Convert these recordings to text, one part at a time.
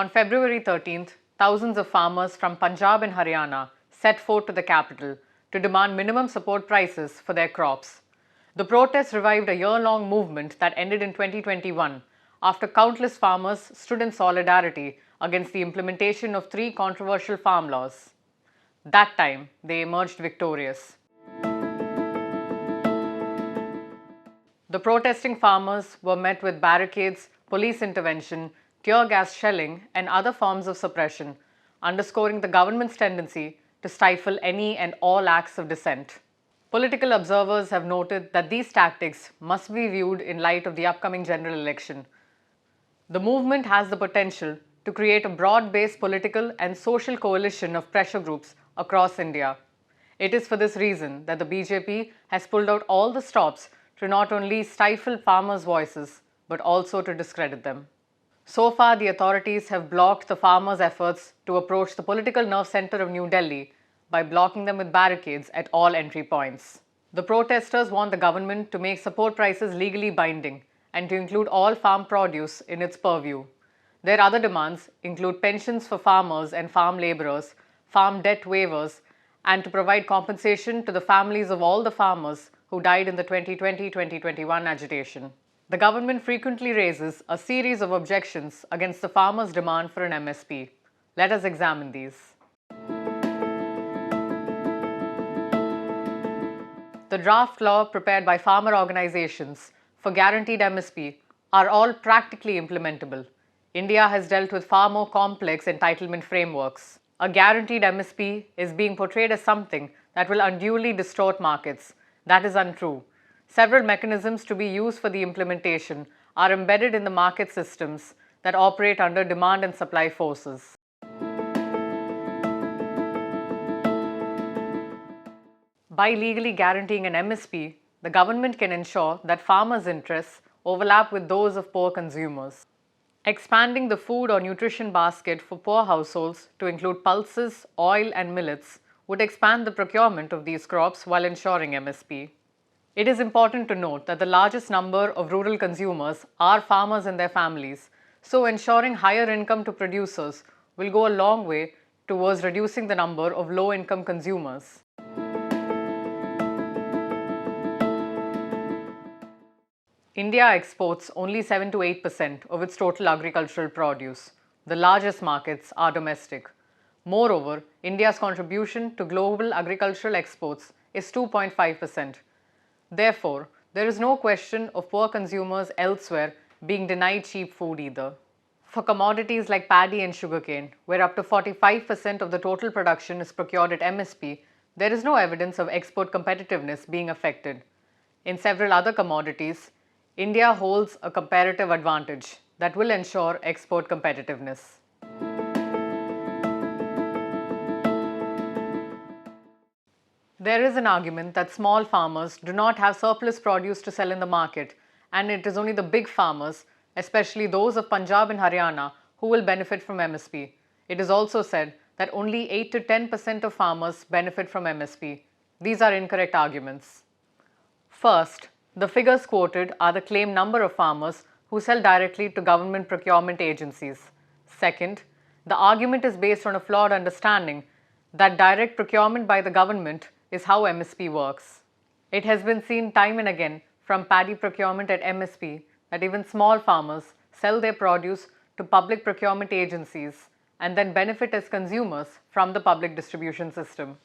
On February 13th, thousands of farmers from Punjab and Haryana set forth to the capital to demand minimum support prices for their crops. The protests revived a year-long movement that ended in 2021 after countless farmers stood in solidarity against the implementation of three controversial farm laws. That time, they emerged victorious. The protesting farmers were met with barricades, police intervention, tear gas shelling, and other forms of suppression, underscoring the government's tendency to stifle any and all acts of dissent. Political observers have noted that these tactics must be viewed in light of the upcoming general election. The movement has the potential to create a broad-based political and social coalition of pressure groups across India. It is for this reason that the BJP has pulled out all the stops to not only stifle farmers' voices, but also to discredit them. So far, the authorities have blocked the farmers' efforts to approach the political nerve center of New Delhi by blocking them with barricades at all entry points. The protesters want the government to make support prices legally binding and to include all farm produce in its purview. Their other demands include pensions for farmers and farm laborers, farm debt waivers, and to provide compensation to the families of all the farmers who died in the 2020-2021 agitation. The government frequently raises a series of objections against the farmers' demand for an MSP. Let us examine these. The draft law prepared by farmer organizations for guaranteed MSP are all practically implementable. India has dealt with far more complex entitlement frameworks. A guaranteed MSP is being portrayed as something that will unduly distort markets. That is untrue. Several mechanisms to be used for the implementation are embedded in the market systems that operate under demand and supply forces. By legally guaranteeing an MSP, the government can ensure that farmers' interests overlap with those of poor consumers. Expanding the food or nutrition basket for poor households to include pulses, oil, and millets would expand the procurement of these crops while ensuring MSP. It is important to note that the largest number of rural consumers are farmers and their families, so ensuring higher income to producers will go a long way towards reducing the number of low-income consumers. India exports only 7 to 8% of its total agricultural produce. The largest markets are domestic. Moreover, India's contribution to global agricultural exports is 2.5%. Therefore, there is no question of poor consumers elsewhere being denied cheap food either. For commodities like paddy and sugarcane, where up to 45% of the total production is procured at MSP, there is no evidence of export competitiveness being affected. In several other commodities, India holds a comparative advantage that will ensure export competitiveness. There is an argument that small farmers do not have surplus produce to sell in the market, and it is only the big farmers, especially those of Punjab and Haryana, who will benefit from MSP. It is also said that only 8 to 10% of farmers benefit from MSP. These are incorrect arguments. First, the figures quoted are the claimed number of farmers who sell directly to government procurement agencies. Second, the argument is based on a flawed understanding that direct procurement by the government is how MSP works. It has been seen time and again from paddy procurement at MSP that even small farmers sell their produce to public procurement agencies and then benefit as consumers from the public distribution system.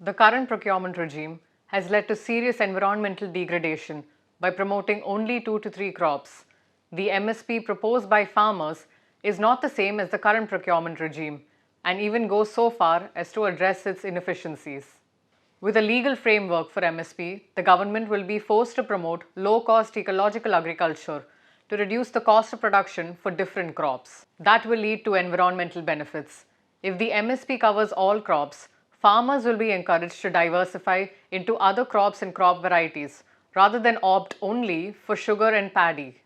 The current procurement regime has led to serious environmental degradation by promoting only 2 to 3 crops. The MSP proposed by farmers is not the same as the current procurement regime and even goes so far as to address its inefficiencies. With a legal framework for MSP, the government will be forced to promote low-cost ecological agriculture to reduce the cost of production for different crops. That will lead to environmental benefits. If the MSP covers all crops, farmers will be encouraged to diversify into other crops and crop varieties rather than opt only for sugar and paddy.